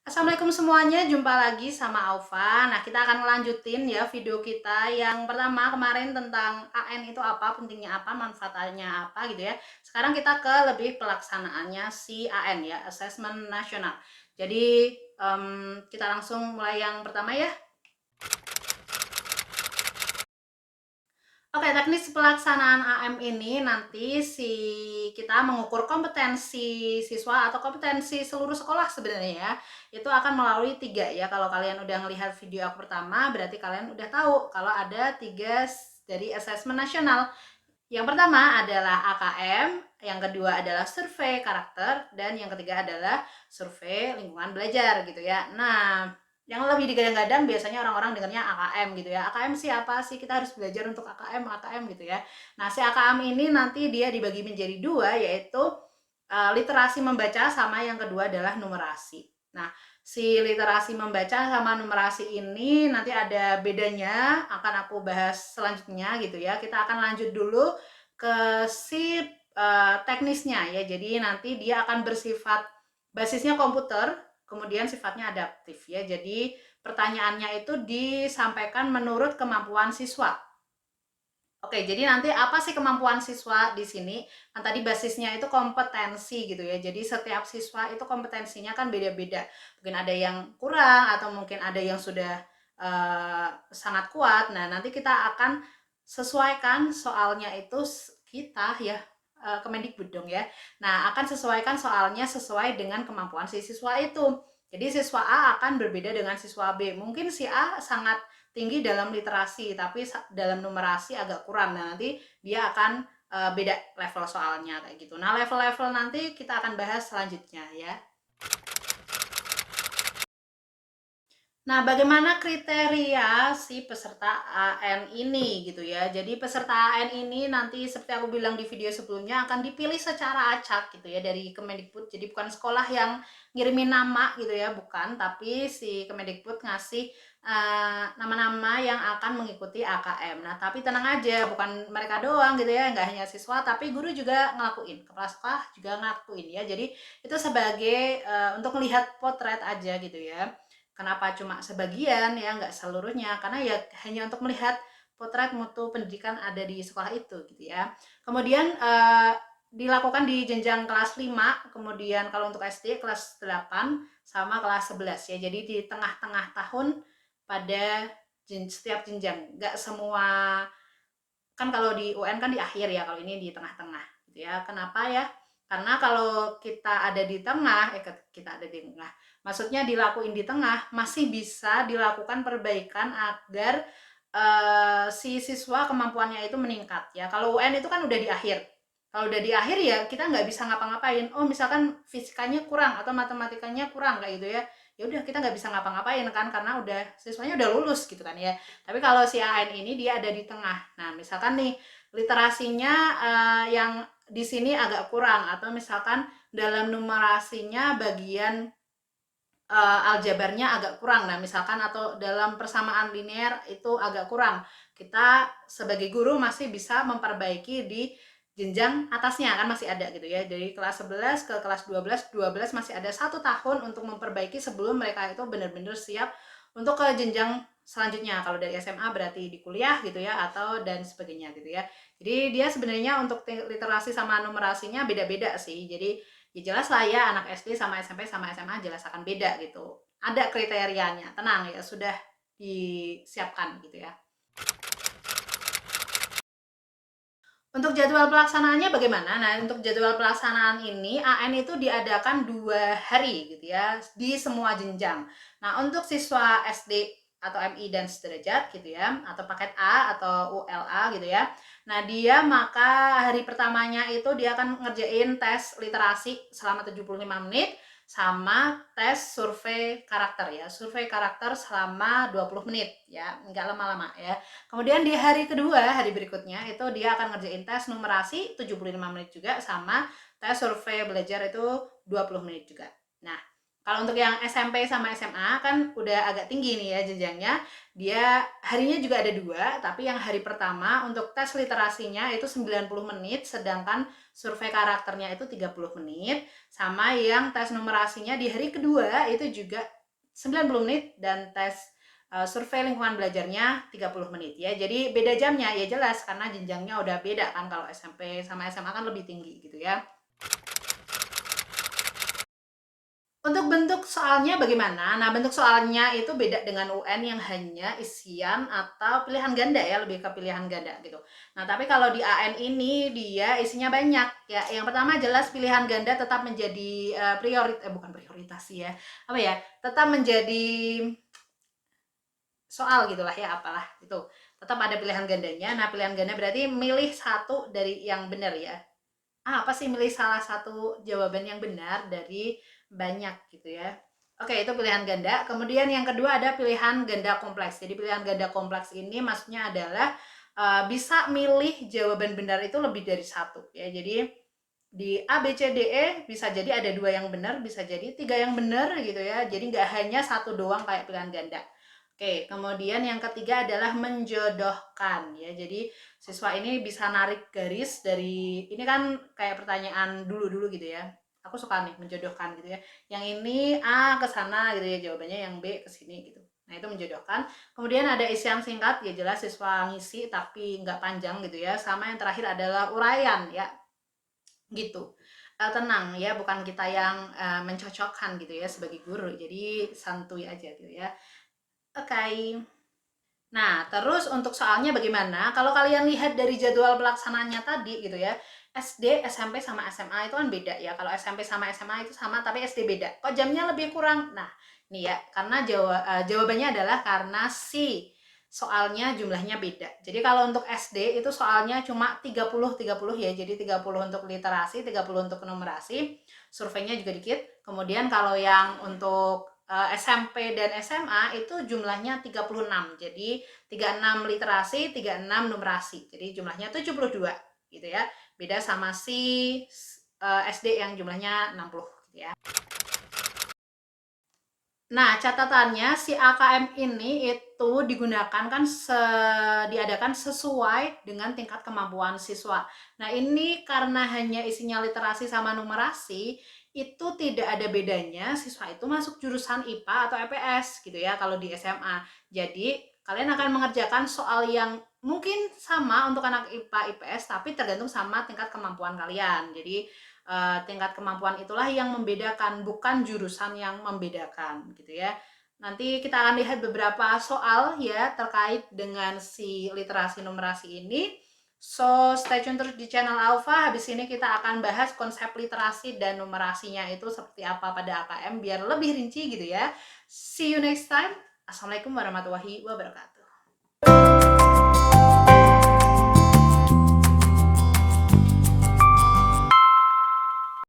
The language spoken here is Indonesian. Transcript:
Assalamualaikum semuanya, jumpa lagi sama Aufa. Nah, kita akan melanjutin ya video kita yang pertama kemarin tentang AN itu apa, pentingnya apa, manfaatnya apa gitu ya. Sekarang kita ke lebih pelaksanaannya si AN ya, Assessment Nasional. Jadi kita langsung mulai yang pertama ya. Oke, teknis pelaksanaan AM ini nanti kita mengukur kompetensi siswa atau kompetensi seluruh sekolah sebenarnya ya. Itu akan melalui 3 ya. Kalau kalian udah ngelihat video aku pertama, berarti kalian udah tahu kalau ada 3 dari asesmen nasional. Yang pertama adalah AKM, yang kedua adalah survei karakter, dan yang ketiga adalah survei lingkungan belajar gitu ya. Nah, yang lebih digadang-gadang biasanya orang-orang dengarnya AKM gitu ya. AKM sih apa sih? Kita harus belajar untuk AKM gitu ya. Nah, si AKM ini nanti dia dibagi menjadi 2, yaitu literasi membaca sama yang kedua adalah numerasi. Nah, si literasi membaca sama numerasi ini nanti ada bedanya, akan aku bahas selanjutnya gitu ya. Kita akan lanjut dulu ke si teknisnya ya. Jadi nanti dia akan bersifat basisnya komputer, kemudian sifatnya adaptif ya. Jadi pertanyaannya itu disampaikan menurut kemampuan siswa. Oke, jadi nanti apa sih kemampuan siswa di sini? Kan tadi basisnya itu kompetensi gitu ya. Jadi setiap siswa itu kompetensinya kan beda-beda. Mungkin ada yang kurang atau mungkin ada yang sudah sangat kuat. Nah, nanti kita akan sesuaikan soalnya itu kita ya Kemendikbud dong ya. Nah, akan sesuaikan soalnya sesuai dengan kemampuan si siswa itu. Jadi siswa A akan berbeda dengan siswa B. Mungkin si A sangat tinggi dalam literasi tapi dalam numerasi agak kurang. Nah, nanti dia akan beda level soalnya kayak gitu. Nah, level-level nanti kita akan bahas selanjutnya ya. Nah, bagaimana kriteria si peserta AN ini gitu ya. Jadi peserta AN ini nanti seperti aku bilang di video sebelumnya akan dipilih secara acak gitu ya dari Kemendikbud. Jadi bukan sekolah yang ngirimin nama gitu ya, bukan, tapi si Kemendikbud ngasih nama-nama yang akan mengikuti AKM. Nah, tapi tenang aja, bukan mereka doang gitu ya, nggak hanya siswa, tapi guru juga ngelakuin, kepala sekolah juga ngelakuin ya. Jadi itu sebagai untuk melihat potret aja gitu ya. Kenapa cuma sebagian ya, nggak seluruhnya, karena ya hanya untuk melihat potret mutu pendidikan ada di sekolah itu gitu ya. Kemudian dilakukan di jenjang kelas 5, kemudian kalau untuk SD kelas 8 sama kelas 11 ya. Jadi di tengah-tengah tahun pada setiap jenjang. Nggak semua, kan kalau di UN kan di akhir ya, kalau ini di tengah-tengah gitu ya. Kenapa ya? Karena kalau kita ada di tengah, kita ada di tengah, maksudnya dilakuin di tengah, masih bisa dilakukan perbaikan agar si siswa kemampuannya itu meningkat ya. Kalau UN itu kan udah di akhir. Kalau udah di akhir ya kita nggak bisa ngapa-ngapain. Oh, misalkan fisikanya kurang atau matematikanya kurang kayak gitu ya. Ya udah, kita nggak bisa ngapa-ngapain kan karena udah siswanya udah lulus gitu kan ya. Tapi kalau si AN ini dia ada di tengah. Nah, misalkan nih literasinya yang di sini agak kurang, atau misalkan dalam numerasinya bagian aljabarnya agak kurang. Nah, misalkan atau dalam persamaan linear itu agak kurang. Kita sebagai guru masih bisa memperbaiki di jenjang atasnya, kan masih ada gitu ya. Dari kelas 11 ke kelas 12 masih ada 1 tahun untuk memperbaiki sebelum mereka itu benar-benar siap untuk ke jenjang selanjutnya. Kalau dari SMA berarti di kuliah gitu ya, atau dan sebagainya gitu ya. Jadi dia sebenarnya untuk literasi sama numerasinya beda-beda sih. Jadi ya jelas lah ya, anak SD sama SMP sama SMA jelas akan beda gitu. Ada kriterianya, tenang ya, sudah disiapkan gitu ya. Untuk jadwal pelaksanaannya bagaimana? Nah, untuk jadwal pelaksanaan ini AN itu diadakan 2 hari gitu ya di semua jenjang. Nah, untuk siswa SD atau MI dan sederajat gitu ya, atau paket A atau ULA gitu ya. Nah, dia maka hari pertamanya itu dia akan ngerjain tes literasi selama 75 menit sama tes survei karakter ya. Survei karakter selama 20 menit ya, nggak lama-lama ya. Kemudian di hari kedua, hari berikutnya itu dia akan ngerjain tes numerasi 75 menit juga sama tes survei belajar itu 20 menit juga. Nah, Kalau untuk yang SMP sama SMA kan udah agak tinggi nih ya jenjangnya. Dia harinya juga ada 2, tapi yang hari pertama untuk tes literasinya itu 90 menit, sedangkan survei karakternya itu 30 menit. Sama yang tes numerasinya di hari kedua itu juga 90 menit dan tes survei lingkungan belajarnya 30 menit ya. Jadi beda jamnya ya jelas karena jenjangnya udah beda kan, kalau SMP sama SMA kan lebih tinggi gitu ya. Untuk bentuk soalnya bagaimana? Nah, bentuk soalnya itu beda dengan UN yang hanya isian atau pilihan ganda ya, lebih ke pilihan ganda gitu. Nah, tapi kalau di AN ini dia isinya banyak ya. Yang pertama jelas pilihan ganda tetap menjadi bukan prioritas sih ya. Apa ya? Tetap menjadi soal gitulah ya, apalah itu. Tetap ada pilihan gandanya. Nah, pilihan ganda berarti milih satu dari yang benar ya. Apa sih, milih salah satu jawaban yang benar dari banyak gitu ya. Oke, itu pilihan ganda. Kemudian yang kedua ada pilihan ganda kompleks. Jadi pilihan ganda kompleks ini maksudnya adalah bisa milih jawaban benar itu lebih dari satu ya. Jadi di A, B, C, D, E bisa jadi ada 2 yang benar, bisa jadi 3 yang benar gitu ya. Jadi nggak hanya satu doang kayak pilihan ganda. Oke, kemudian yang ketiga adalah menjodohkan ya. Jadi siswa ini bisa narik garis dari ini kan kayak pertanyaan dulu-dulu gitu ya. Aku suka nih menjodohkan gitu ya. Yang ini A ke sana gitu ya jawabannya, yang B ke sini gitu. Nah, itu menjodohkan. Kemudian ada isian singkat, ya jelas siswa ngisi tapi nggak panjang gitu ya. Sama yang terakhir adalah uraian ya. Gitu. Tenang ya, bukan kita yang mencocokkan gitu ya sebagai guru. Jadi santuy aja gitu ya. Oke. Nah, terus untuk soalnya bagaimana? Kalau kalian lihat dari jadwal pelaksanaannya tadi gitu ya, SD, SMP, sama SMA itu kan beda ya. Kalau SMP sama SMA itu sama, tapi SD beda. Kok jamnya lebih kurang? Nah, ini ya, karena jawabannya adalah karena si soalnya jumlahnya beda. Jadi kalau untuk SD itu soalnya cuma 30-30 ya. Jadi 30 untuk literasi, 30 untuk numerasi. Surveinya juga dikit. Kemudian kalau yang untuk SMP dan SMA itu jumlahnya 36. Jadi 36 literasi, 36 numerasi. Jadi jumlahnya 72 gitu ya. Beda sama si SD yang jumlahnya 60 gitu ya. Nah, catatannya si AKM ini itu digunakan kan diadakan sesuai dengan tingkat kemampuan siswa. Nah, ini karena hanya isinya literasi sama numerasi, itu tidak ada bedanya siswa itu masuk jurusan IPA atau EPS gitu ya kalau di SMA. Jadi, kalian akan mengerjakan soal yang mungkin sama untuk anak IPA IPS tapi tergantung sama tingkat kemampuan kalian. Jadi, tingkat kemampuan itulah yang membedakan, bukan jurusan yang membedakan gitu ya. Nanti kita akan lihat beberapa soal ya terkait dengan si literasi numerasi ini. So, stay tune terus di channel Alfa. Habis ini kita akan bahas konsep literasi dan numerasinya itu seperti apa pada AKM biar lebih rinci gitu ya. See you next time. Assalamualaikum warahmatullahi wabarakatuh.